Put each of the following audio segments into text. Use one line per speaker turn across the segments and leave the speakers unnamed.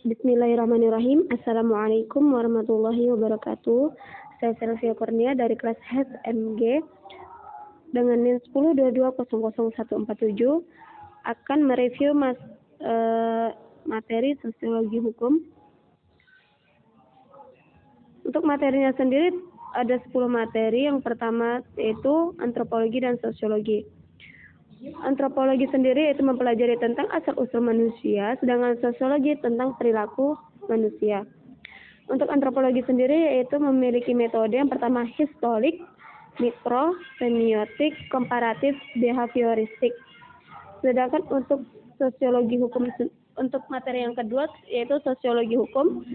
Bismillahirrahmanirrahim. Assalamualaikum warahmatullahi wabarakatuh. Saya Sylvia Kurnia dari kelas HMG dengan NIM 1022000147 akan mereview materi sosiologi hukum. Untuk materinya sendiri ada 10 materi. Yang pertama yaitu antropologi dan sosiologi. Antropologi sendiri yaitu mempelajari tentang asal-usul manusia, sedangkan sosiologi tentang perilaku manusia. Untuk antropologi sendiri yaitu memiliki metode yang pertama historik, mikro, semiotik, komparatif, behavioristik. Sedangkan untuk sosiologi hukum, untuk materi yang kedua yaitu sosiologi hukum.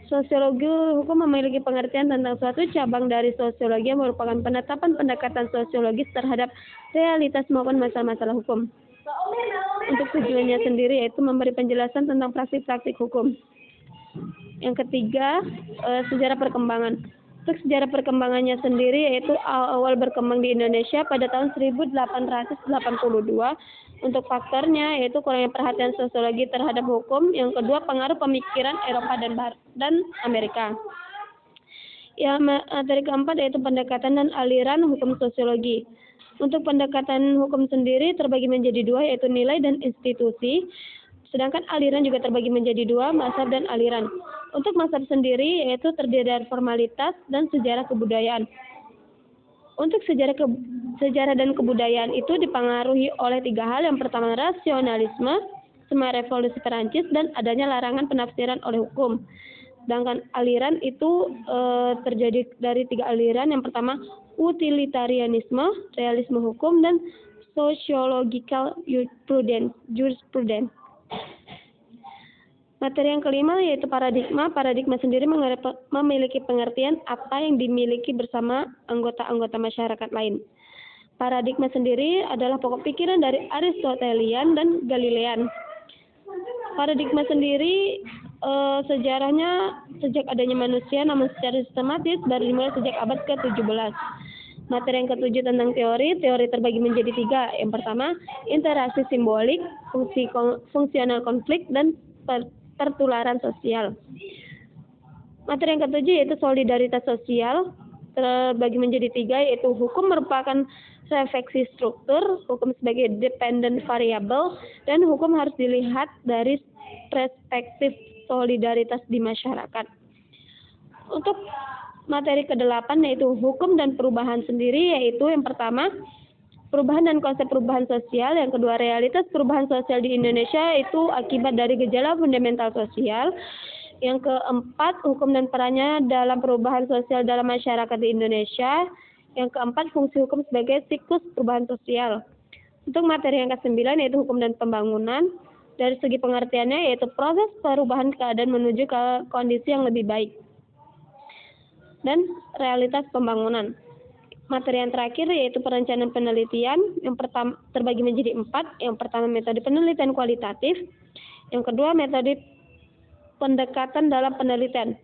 Sosiologi hukum memiliki pengertian tentang suatu cabang dari sosiologi yang merupakan penetapan pendekatan sosiologis terhadap realitas maupun masalah-masalah hukum. Untuk tujuannya sendiri yaitu memberi penjelasan tentang praktik-praktik hukum. Yang ketiga, sejarah perkembangan. Untuk sejarah perkembangannya sendiri yaitu awal berkembang di Indonesia pada tahun 1882. Untuk faktornya yaitu kurangnya perhatian sosiologi terhadap hukum. Yang kedua, pengaruh pemikiran Eropa dan Amerika. Yang materi keempat yaitu pendekatan dan aliran hukum sosiologi. Untuk pendekatan hukum sendiri terbagi menjadi dua yaitu nilai dan institusi. Sedangkan aliran juga terbagi menjadi dua, mazhab dan aliran. Untuk mazhab sendiri yaitu terdiri dari formalitas dan sejarah kebudayaan. Untuk sejarah dan kebudayaan itu dipengaruhi oleh tiga hal. Yang pertama rasionalisme, semangat revolusi Perancis, dan adanya larangan penafsiran oleh hukum. Sedangkan aliran itu terjadi dari tiga aliran. Yang pertama utilitarianisme, realisme hukum, dan sociological jurisprudence. Materi yang kelima yaitu paradigma. Paradigma sendiri memiliki pengertian apa yang dimiliki bersama anggota-anggota masyarakat lain. Paradigma sendiri adalah pokok pikiran dari Aristotelian dan Galilean. Paradigma sendiri sejarahnya sejak adanya manusia, namun secara sistematis baru dimulai sejak abad ke-17. Materi yang ketujuh tentang teori. Teori terbagi menjadi tiga. Yang pertama, interaksi simbolik, fungsional konflik, dan pertularan sosial. Materi yang ketujuh yaitu solidaritas sosial, terbagi menjadi tiga, yaitu hukum merupakan refleksi struktur, hukum sebagai dependent variable, dan hukum harus dilihat dari perspektif solidaritas di masyarakat. Untuk materi ke-8 yaitu hukum dan perubahan sendiri, yaitu yang pertama perubahan dan konsep perubahan sosial. Yang kedua, realitas perubahan sosial di Indonesia itu akibat dari gejala fundamental sosial. Yang keempat, hukum dan perannya dalam perubahan sosial dalam masyarakat di Indonesia. Yang keempat, fungsi hukum sebagai siklus perubahan sosial. Untuk materi yang ke-9 yaitu hukum dan pembangunan. Dari segi pengertiannya yaitu proses perubahan keadaan menuju ke kondisi yang lebih baik. Dan realitas pembangunan. Materi yang terakhir yaitu perencanaan penelitian. Yang pertama terbagi menjadi 4. Yang pertama metode penelitian kualitatif. Yang kedua metode pendekatan dalam penelitian.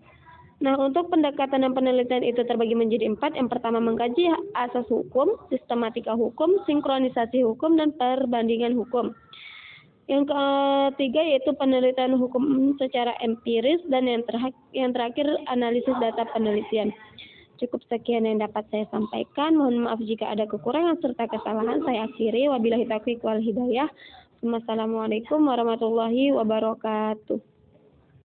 Nah, untuk pendekatan dan penelitian itu terbagi menjadi 4. Yang pertama mengkaji asas hukum, sistematika hukum, sinkronisasi hukum, dan perbandingan hukum. Yang ketiga yaitu penelitian hukum secara empiris, dan yang terakhir analisis data penelitian. Cukup sekian yang dapat saya sampaikan. Mohon maaf jika ada kekurangan serta kesalahan. Saya akhiri. Wabillahi taufiq wal hidayah. Wassalamualaikum warahmatullahi wabarakatuh.